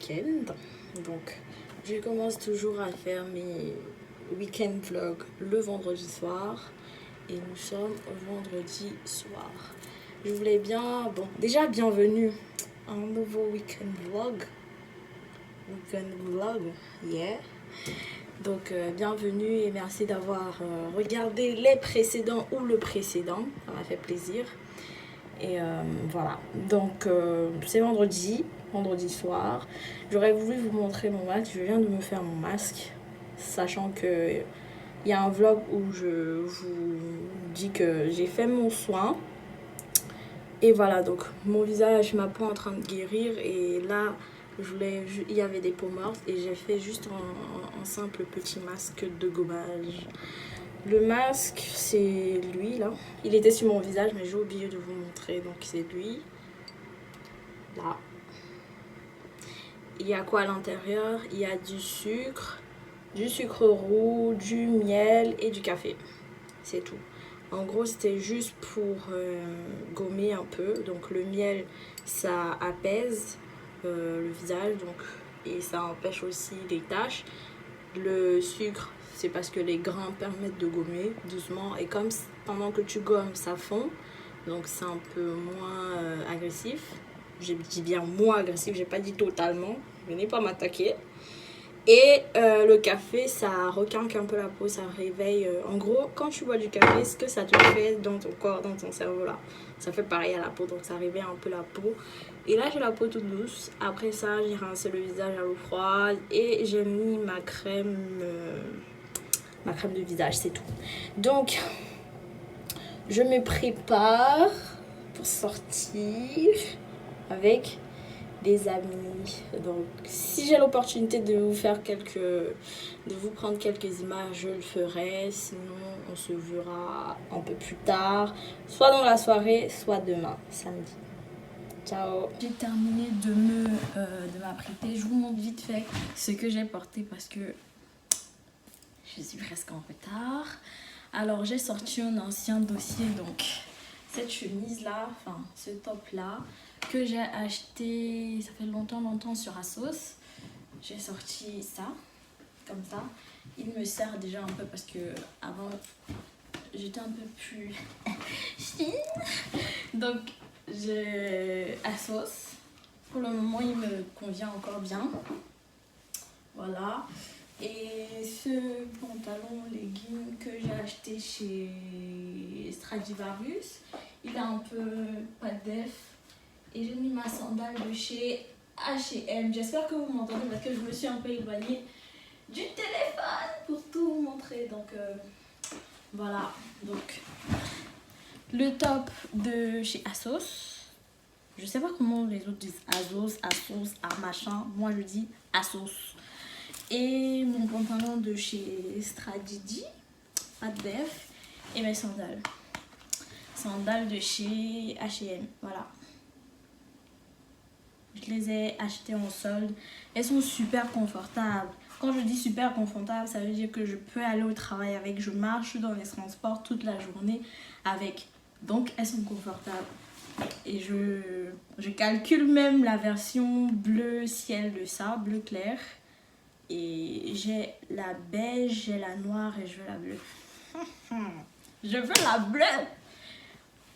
week-end. Donc, je commence toujours à faire mes week-end vlogs le vendredi soir. Et nous sommes vendredi soir. Je voulais bien... Bon, déjà, bienvenue à un nouveau week-end vlog. Yeah. Donc, bienvenue et merci d'avoir regardé les précédents ou le précédent. Ça m'a fait plaisir. Et voilà. Donc, c'est vendredi soir. J'aurais voulu vous montrer mon masque. Je viens de me faire mon masque. Sachant que il y a un vlog où je vous dis que j'ai fait mon soin. Et voilà, donc mon visage, ma peau en train de guérir. Et là, il y avait des peaux mortes. Et j'ai fait juste un simple petit masque de gommage. Le masque, c'est lui là. Il était sur mon visage, mais j'ai oublié de vous montrer. Donc c'est lui. Là. Il y a quoi à l'intérieur? Il y a du sucre roux, du miel et du café. C'est tout. En gros, c'était juste pour gommer un peu. Donc le miel, ça apaise le visage donc, et ça empêche aussi les taches. Le sucre, c'est parce que les grains permettent de gommer doucement. Et comme pendant que tu gommes, ça fond. Donc c'est un peu moins agressif. J'ai dit bien moins agressif, j'ai pas dit totalement. Venez pas m'attaquer. Et le café, ça requinque un peu la peau, ça réveille. En gros, quand tu bois du café, ce que ça te fait dans ton corps, dans ton cerveau là, ça fait pareil à la peau, donc ça réveille un peu la peau. Et là, j'ai la peau toute douce. Après ça, j'ai rincé le visage à l'eau froide et j'ai mis ma crème de visage, c'est tout. Donc, je me prépare pour sortir avec des amis. Donc si j'ai l'opportunité de vous prendre quelques images, je le ferai. Sinon on se verra un peu plus tard, soit dans la soirée, soit demain, samedi. Ciao. J'ai terminé de m'apprêter. Je vous montre vite fait ce que j'ai porté parce que je suis presque en retard. Alors j'ai sorti un ancien dossier, donc cette chemise là, enfin ce top là que j'ai acheté, ça fait longtemps sur Asos. J'ai sorti ça, comme ça. Il me sert déjà un peu parce que avant j'étais un peu plus fine. Donc j'ai Asos. Pour le moment il me convient encore bien. Voilà. Et ce pantalon legging que j'ai acheté chez Stradivarius, il a un peu pas de def. Et j'ai mis ma sandale de chez H&M. J'espère que vous m'entendez parce que je me suis un peu éloignée du téléphone pour tout vous montrer. Donc voilà. Donc le top de chez Asos. Je sais pas comment les autres disent Asos, machin. Moi je dis Asos. Et mon pantalon de chez Stradidi, pas de def. Et mes sandales. Sandales de chez H&M. Voilà. Je les ai achetées en solde. Elles sont super confortables. Quand je dis super confortable, ça veut dire que je peux aller au travail avec. Je marche dans les transports toute la journée avec. Donc, elles sont confortables. Et je calcule même la version bleu ciel de ça, bleu clair. Et j'ai la beige, j'ai la noire et je veux la bleue. Je veux la bleue.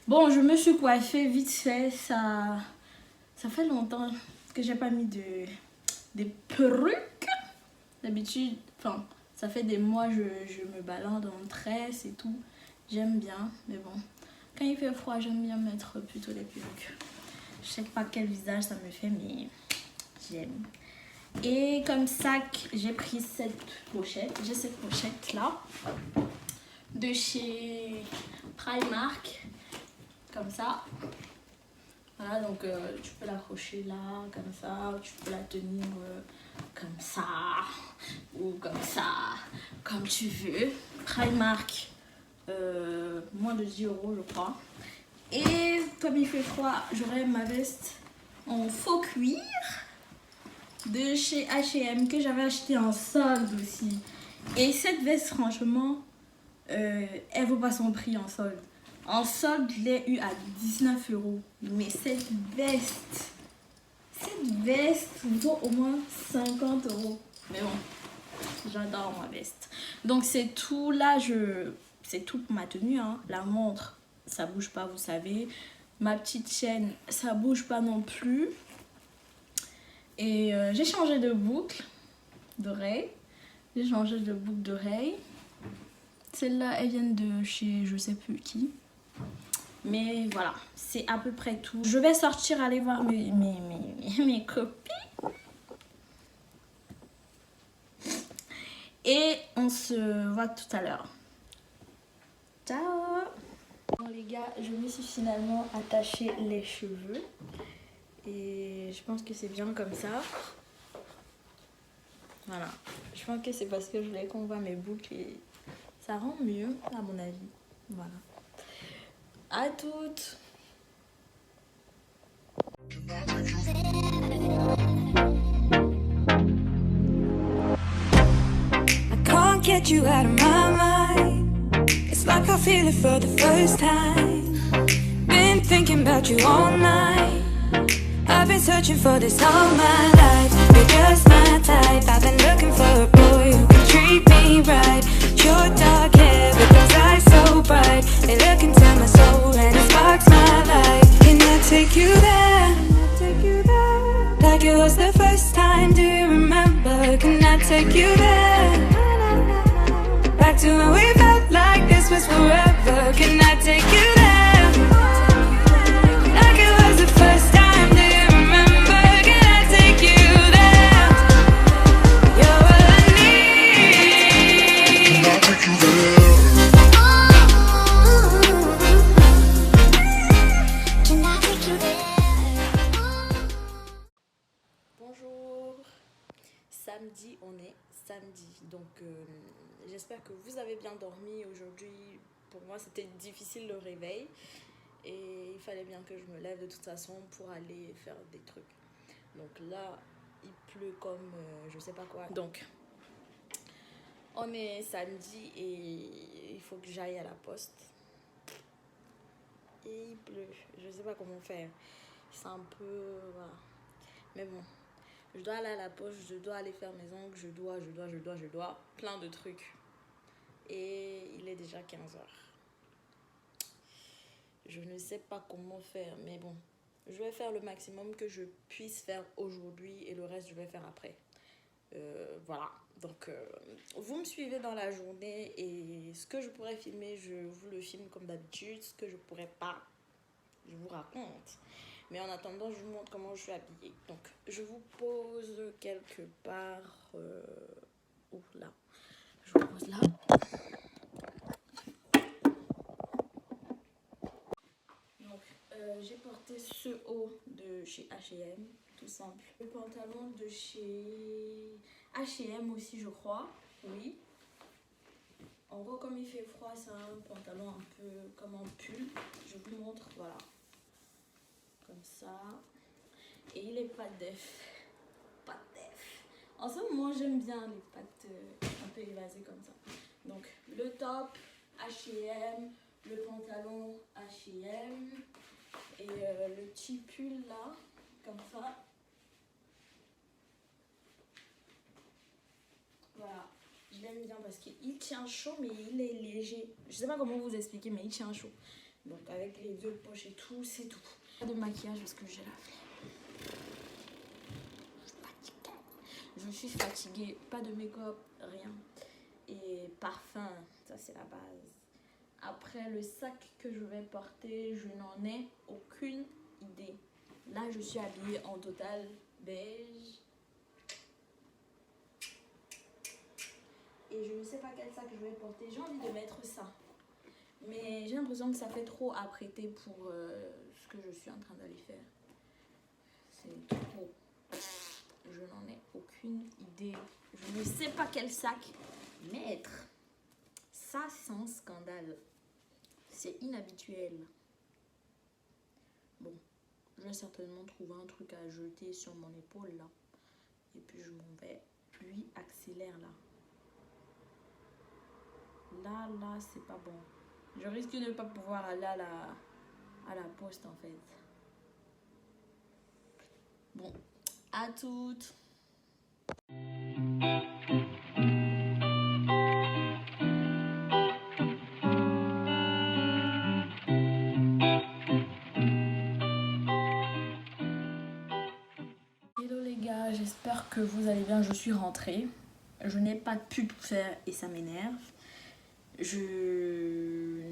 Bon, je me suis coiffée vite fait. Ça fait longtemps que j'ai pas mis des perruques. D'habitude, enfin, ça fait des mois je me balade en tresse et tout. J'aime bien, mais bon. Quand il fait froid, j'aime bien mettre plutôt des perruques. Je sais pas quel visage ça me fait, mais j'aime. Et comme sac, j'ai pris cette pochette. J'ai cette pochette là. De chez Primark. Comme ça. Voilà, donc tu peux l'accrocher là, comme ça, tu peux la tenir comme ça, ou comme ça, comme tu veux. Primark, moins de 10 € je crois. Et comme il fait froid, j'aurai ma veste en faux cuir de chez H&M que j'avais acheté en solde aussi. Et cette veste, franchement, elle vaut pas son prix en solde. En solde, je l'ai eu à 19 €. Mais cette veste veste vaut au moins 50 euros. Mais bon, j'adore ma veste. Donc c'est tout. Là, c'est tout pour ma tenue. Hein. La montre, ça bouge pas, vous savez. Ma petite chaîne, ça bouge pas non plus. Et j'ai changé de boucle d'oreille. J'ai changé de boucle d'oreille. Celles-là, elles viennent de chez je sais plus qui. Mais voilà, c'est à peu près tout. Je vais sortir aller voir mes copines. Et on se voit tout à l'heure. Ciao! Bon les gars, je me suis finalement attaché les cheveux. Et je pense que c'est bien comme ça. Voilà. Je pense que c'est parce que je voulais qu'on voit mes boucles et ça rend mieux à mon avis. Voilà. À toutes! Can't get you out of my mind. It's like I feel it for the first time. Been thinking about you all night. I've been searching for this all my life. You're just my type. I've been looking for a boy who can treat me right. Your dark hair with those eyes so bright. They look into my soul and it sparks my life. Can I take you there? Like it was the first time. Do you remember? Can I take you there? Back to when we felt like this was forever. Can I take you there? Like it was the first time. Do you remember? Can I take you there? You're all I need. Can I take you there? Can I take you there? Bonjour! Samedi, on est samedi. Donc j'espère que vous avez bien dormi. Aujourd'hui, pour moi, c'était difficile le réveil. Et il fallait bien que je me lève de toute façon pour aller faire des trucs. Donc là, il pleut comme je sais pas quoi. Donc, on est samedi et il faut que j'aille à la poste. Et il pleut. Je sais pas comment faire. C'est un peu... Voilà. Mais bon, je dois aller à la poste, je dois aller faire mes ongles, je dois. Plein de trucs. Et il est déjà 15h. Je ne sais pas comment faire, mais bon, je vais faire le maximum que je puisse faire aujourd'hui et le reste, je vais faire après. Voilà, donc vous me suivez dans la journée et ce que je pourrais filmer, je vous le filme comme d'habitude. Ce que je pourrais pas, je vous raconte. Mais en attendant, je vous montre comment je suis habillée. Donc, je vous pose quelque part... là. Je vous pose là. J'ai porté ce haut de chez H&M, tout simple. Le pantalon de chez H&M aussi, je crois. Oui. En gros, comme il fait froid, c'est un pantalon un peu comme un pull. Je vous montre, voilà. Comme ça. Et il est pas def. Pas def. En ce moment, j'aime bien les pattes un peu évasées comme ça. Donc, le top H&M, le pantalon H&M. Et le petit pull là, comme ça. Voilà, je l'aime bien parce qu'il tient chaud mais il est léger. Je sais pas comment vous expliquer mais il tient chaud. Donc avec les deux poches et tout, c'est tout. Pas de maquillage parce que j'ai la flemme. Je suis fatiguée, pas de make-up, rien. Et parfum, ça c'est la base. Après, le sac que je vais porter, je n'en ai aucune idée. Là, je suis habillée en total beige. Et je ne sais pas quel sac je vais porter. J'ai envie de mettre ça. Mais j'ai l'impression que ça fait trop apprêté pour ce que je suis en train d'aller faire. C'est trop. Je n'en ai aucune idée. Je ne sais pas quel sac mettre. Ça, c'est un scandale. C'est inhabituel. Bon, je vais certainement trouver un truc à jeter sur mon épaule là. Et puis je m'en vais. Lui accélère là. Là, c'est pas bon. Je risque de ne pas pouvoir aller à la poste en fait. Bon, À toutes. Hello les gars, j'espère que vous allez bien. Je suis rentrée. Je n'ai pas pu tout faire et ça m'énerve. Je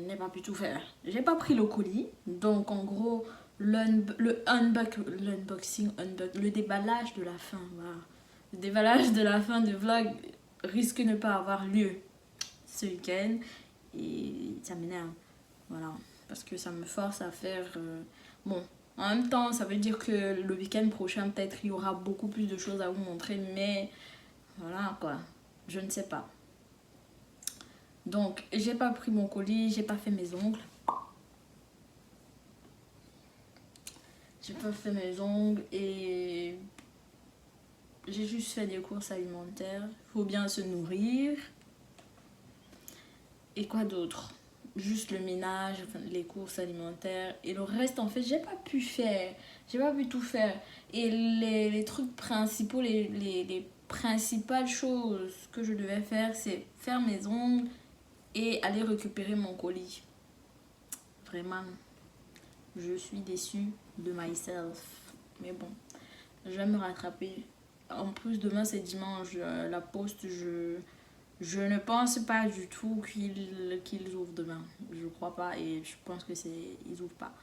n'ai pas pu tout faire. J'ai pas pris le colis. Donc en gros, l'unboxing, le déballage de la fin. Voilà. Le déballage de la fin du vlog risque de ne pas avoir lieu ce week-end. Et ça m'énerve. Voilà. Parce que ça me force à faire... Bon, en même temps, ça veut dire que le week-end prochain, peut-être, il y aura beaucoup plus de choses à vous montrer. Mais voilà quoi. Je ne sais pas. Donc, j'ai pas pris mon colis, j'ai pas fait mes ongles. J'ai pas fait mes ongles et j'ai juste fait des courses alimentaires. Faut bien se nourrir. Et quoi d'autre? Juste le ménage, enfin, les courses alimentaires. Et le reste, en fait, j'ai pas pu faire. J'ai pas pu tout faire. Et les trucs principaux, les principales choses que je devais faire, c'est faire mes ongles et aller récupérer mon colis. Vraiment, je suis déçue de myself. Mais bon, je vais me rattraper. En plus, demain c'est dimanche, la poste, je ne pense pas du tout qu'ils ouvrent demain. Je crois pas et je pense que ils ouvrent pas.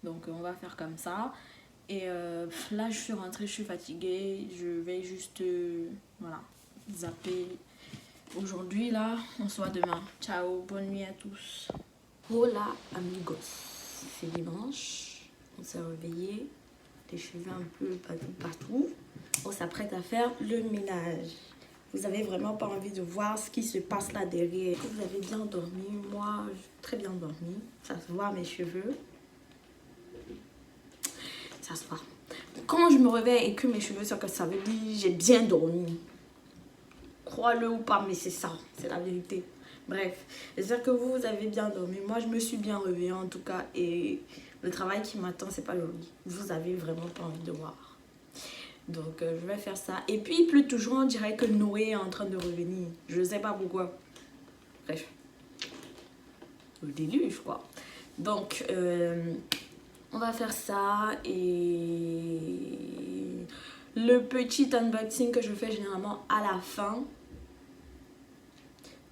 Donc on va faire comme ça. Et là je suis rentrée, je suis fatiguée. Je vais juste voilà, zapper. Aujourd'hui là, on se voit demain. Ciao, bonne nuit à tous. Hola amigos. C'est dimanche. On s'est réveillé. Les cheveux un peu partout. On s'apprête à faire le ménage. Vous avez vraiment pas envie de voir ce qui se passe là derrière. Vous avez bien dormi. Moi, j'ai très bien dormi. Ça se voit mes cheveux. Ça se voit. Quand je me réveille et que mes cheveux sortent, ça veut dire j'ai bien dormi. Crois-le ou pas, mais c'est ça. C'est la vérité. Bref, j'espère que vous avez bien dormi. Moi, je me suis bien réveillée en tout cas. Et le travail qui m'attend, c'est pas joli. Vous avez vraiment pas envie de voir. Donc, je vais faire ça. Et puis, il pleut toujours. On dirait que Noé est en train de revenir. Je sais pas pourquoi. Bref. Le déluge, quoi. Donc, on va faire ça. Et le petit unboxing que je fais généralement à la fin.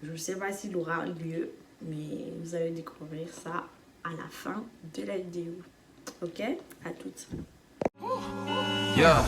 Je ne sais pas s'il aura lieu. Mais vous allez découvrir ça à la fin de la vidéo. Ok? À toutes. Yeah.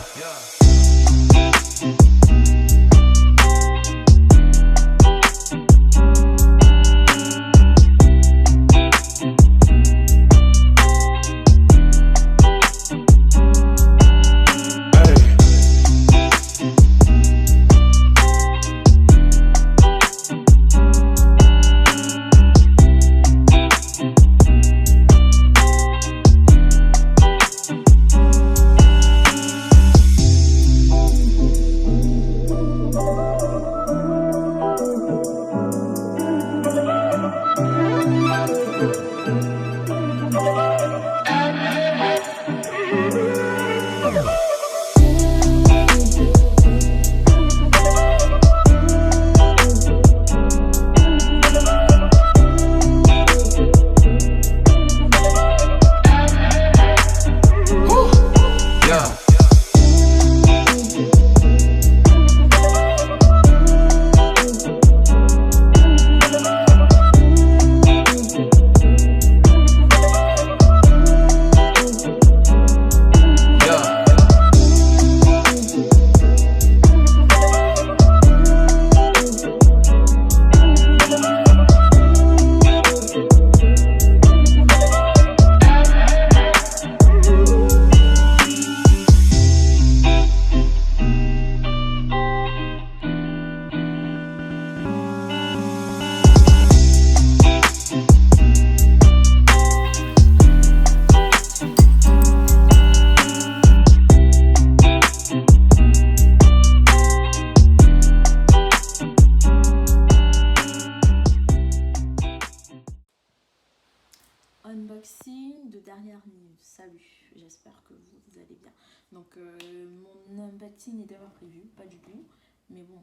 celle-ci n'était pas prévue, pas du tout. Mais bon,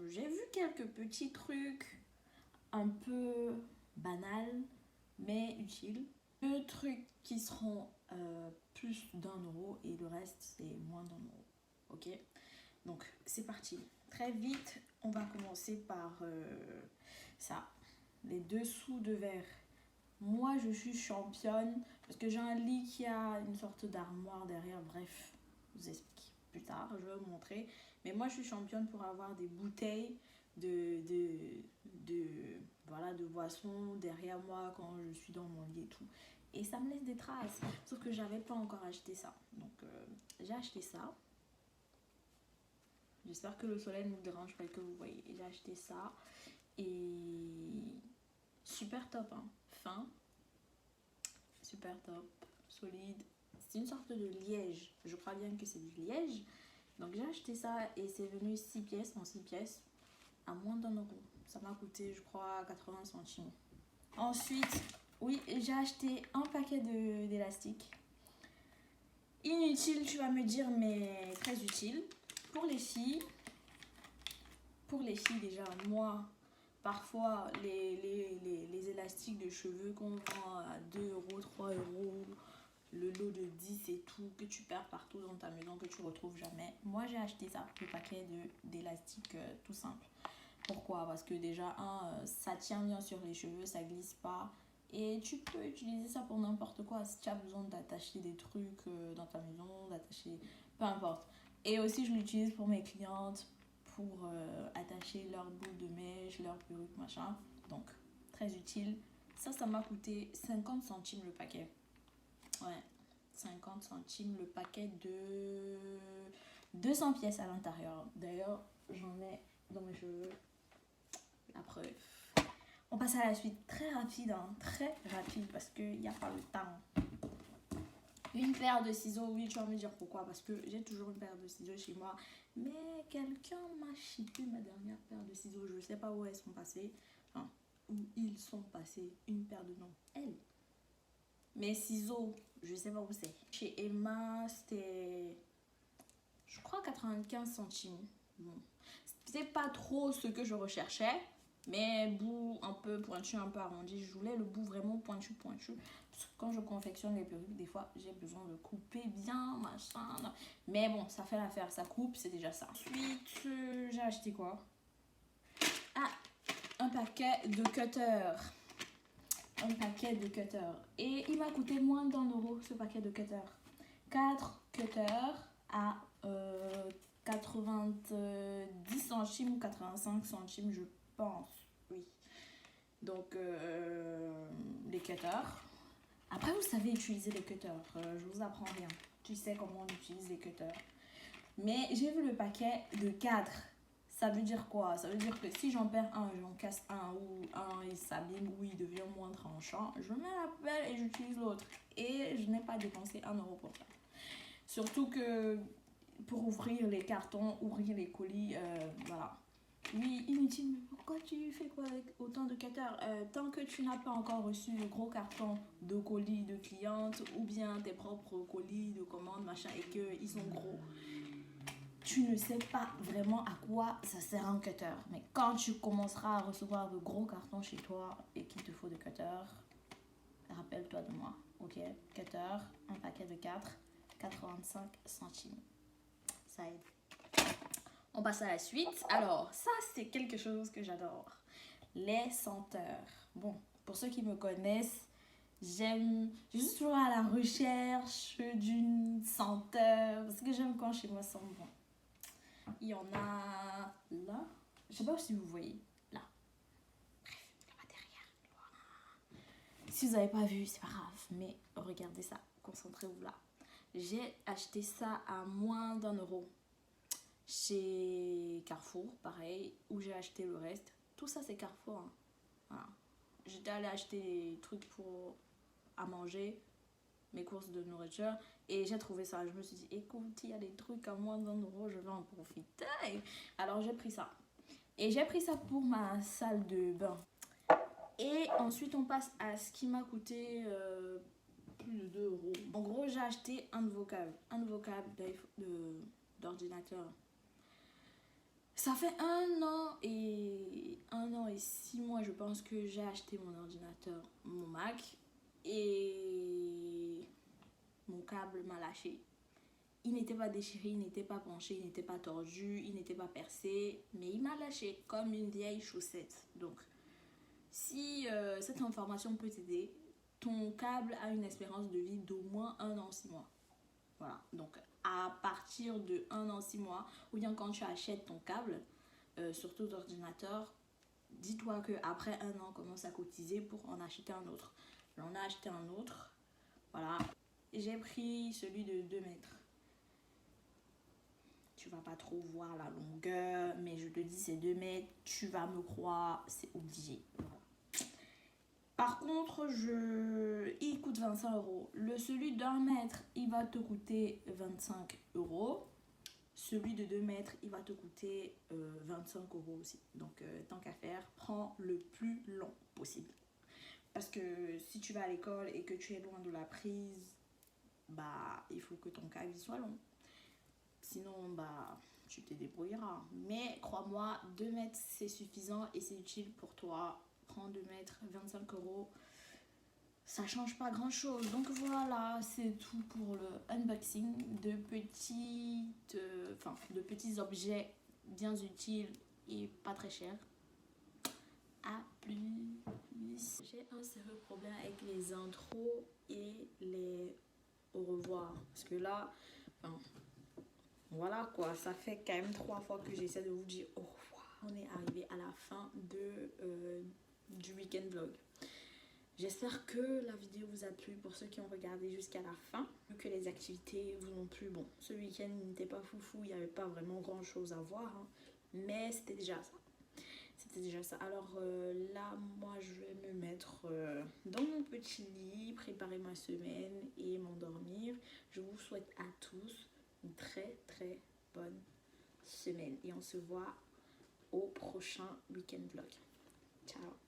j'ai vu quelques petits trucs un peu banals, mais utiles. 2 trucs qui seront plus d'1 € et le reste c'est moins d'1 €. Ok, donc c'est parti. Très vite, on va commencer par ça. Les dessous de verre. Moi, je suis championne parce que j'ai un lit qui a une sorte d'armoire derrière. Bref, je vous explique plus tard, je vais vous montrer. Mais moi, je suis championne pour avoir des bouteilles voilà, de boissons derrière moi quand je suis dans mon lit et tout. Et ça me laisse des traces. Sauf que j'avais pas encore acheté ça. Donc, j'ai acheté ça. J'espère que le soleil ne vous dérange pas et que vous voyez. J'ai acheté ça. Et super top, hein. Fin. Super top. Solide. C'est une sorte de liège. Je crois bien que c'est du liège. Donc j'ai acheté ça et c'est venu 6 pièces en 6 pièces à moins d'1 €. Ça m'a coûté, je crois, 80 centimes. Ensuite, oui, j'ai acheté un paquet d'élastiques. Inutile, tu vas me dire, mais très utile. Pour les filles déjà, moi, parfois, les élastiques de cheveux qu'on vend à 2 €, 3 €, le lot de 10 et tout, que tu perds partout dans ta maison, que tu retrouves jamais. Moi, j'ai acheté ça, le paquet d'élastiques tout simple. Pourquoi? Parce que déjà, ça tient bien sur les cheveux, ça glisse pas. Et tu peux utiliser ça pour n'importe quoi. Si tu as besoin d'attacher des trucs dans ta maison, d'attacher... Peu importe. Et aussi, je l'utilise pour mes clientes, pour attacher leurs boules de mèche, leurs perruques, machin. Donc, très utile. Ça m'a coûté 50 centimes le paquet. Ouais, 50 centimes le paquet de 200 pièces à l'intérieur. D'ailleurs, j'en ai dans mes cheveux. La preuve. On passe à la suite. Très rapide, hein. Très rapide parce qu'il n'y a pas le temps. Une paire de ciseaux. Oui, tu vas me dire pourquoi. Parce que j'ai toujours une paire de ciseaux chez moi. Mais quelqu'un m'a chippé ma dernière paire de ciseaux. Je ne sais pas où elles sont passées. Enfin, où ils sont passés. Une paire de noms. Elle. Mes ciseaux, je sais pas où c'est. Chez Emma, c'était, je crois, 95 centimes. Bon. C'était pas trop ce que je recherchais. Mais bout un peu pointu, un peu arrondi. Je voulais le bout vraiment pointu. Parce que quand je confectionne les perruques, des fois, j'ai besoin de couper bien, machin. Mais bon, ça fait l'affaire. Ça coupe, c'est déjà ça. Ensuite, j'ai acheté quoi? Ah, un paquet de cutters. Un paquet de cutters. Et il m'a coûté moins d'1 € ce paquet de cutters. 4 cutters à 90 centimes ou 85 centimes, je pense. Oui. Donc, les cutters. Après, vous savez utiliser les cutters. Je vous apprends rien. Tu sais comment on utilise les cutters. Mais j'ai vu le paquet de 4. Ça veut dire quoi? Ça veut dire que si j'en perds un, j'en casse un, ou un il s'abîme, ou il devient moins tranchant, je mets la poubelle et j'utilise l'autre. Et je n'ai pas dépensé 1 € pour ça. Surtout que pour ouvrir les cartons, ouvrir les colis, voilà. Oui, inutile, mais pourquoi tu fais quoi avec autant de cutters? Tant que tu n'as pas encore reçu le gros carton de colis de clientes, ou bien tes propres colis de commandes, machin, et qu'ils sont gros, tu ne sais pas vraiment à quoi ça sert un cutter. Mais quand tu commenceras à recevoir de gros cartons chez toi et qu'il te faut de cutters, rappelle-toi de moi. Ok, cutter, un paquet de 4, 85 centimes. Ça aide. On passe à la suite. Alors, ça, c'est quelque chose que j'adore. Les senteurs. Bon, pour ceux qui me connaissent, je suis toujours à la recherche d'une senteur. Parce que j'aime quand chez moi sent bon. Il y en a là. Je sais pas si vous voyez. Là. Bref, là-bas derrière. Voilà. Si vous n'avez pas vu, c'est pas grave. Mais regardez ça. Concentrez-vous là. J'ai acheté ça à moins d'1 € chez Carrefour, pareil, où j'ai acheté le reste. Tout ça, c'est Carrefour. Hein. Voilà. J'étais allée acheter des trucs à manger, mes courses de nourriture, et j'ai trouvé ça. Je me suis dit, écoute, il y a des trucs à moins d'1 €, je vais en profiter. Alors, j'ai pris ça. Et j'ai pris ça pour ma salle de bain. Et ensuite, on passe à ce qui m'a coûté plus de 2 €. En gros, j'ai acheté un nouveau câble. Un nouveau câble d'ordinateur. Ça fait 1 an et 6 mois, je pense, que j'ai acheté mon ordinateur, mon Mac, et mon câble m'a lâché. Il n'était pas déchiré, il n'était pas penché, il n'était pas tordu, il n'était pas percé, mais il m'a lâché comme une vieille chaussette. Donc, si cette information peut t'aider, ton câble a une espérance de vie d'au moins 1 an 6 mois. Voilà, donc à partir de 1 an 6 mois, ou bien quand tu achètes ton câble, surtout d'ordinateur, dis-toi qu'après 1 an, commence à cotiser pour en acheter un autre. J'en ai acheté un autre, voilà. J'ai pris celui de 2 mètres. Tu vas pas trop voir la longueur, mais je te dis c'est 2 mètres, tu vas me croire, c'est obligé. Voilà. Par contre, il coûte 25 €. Celui d'1 mètre, il va te coûter 25 €. Celui de 2 mètres, il va te coûter 25 € aussi. Donc, tant qu'à faire, prends le plus long possible. Parce que si tu vas à l'école et que tu es loin de la prise, bah, il faut que ton câble soit long. Sinon, bah, tu te débrouilleras. Mais crois-moi, 2 mètres, c'est suffisant et c'est utile pour toi. Prends 2 mètres, 25 €. Ça change pas grand chose. Donc voilà, c'est tout pour le unboxing de petits objets bien utiles et pas très chers. À plus. J'ai un sérieux problème avec les intros et les au revoir. Parce que là, voilà quoi, ça fait quand même 3 fois que j'essaie de vous dire au revoir. On est arrivé à la fin du week-end vlog. J'espère que la vidéo vous a plu pour ceux qui ont regardé jusqu'à la fin. Que les activités vous ont plu. Bon, ce week-end n'était pas foufou, il n'y avait pas vraiment grand chose à voir. Hein, mais c'était déjà ça. C'était déjà ça. Alors là, moi, je vais me mettre dans mon petit lit, préparer ma semaine et m'endormir. Je vous souhaite à tous une très très bonne semaine. Et on se voit au prochain week-end vlog. Ciao.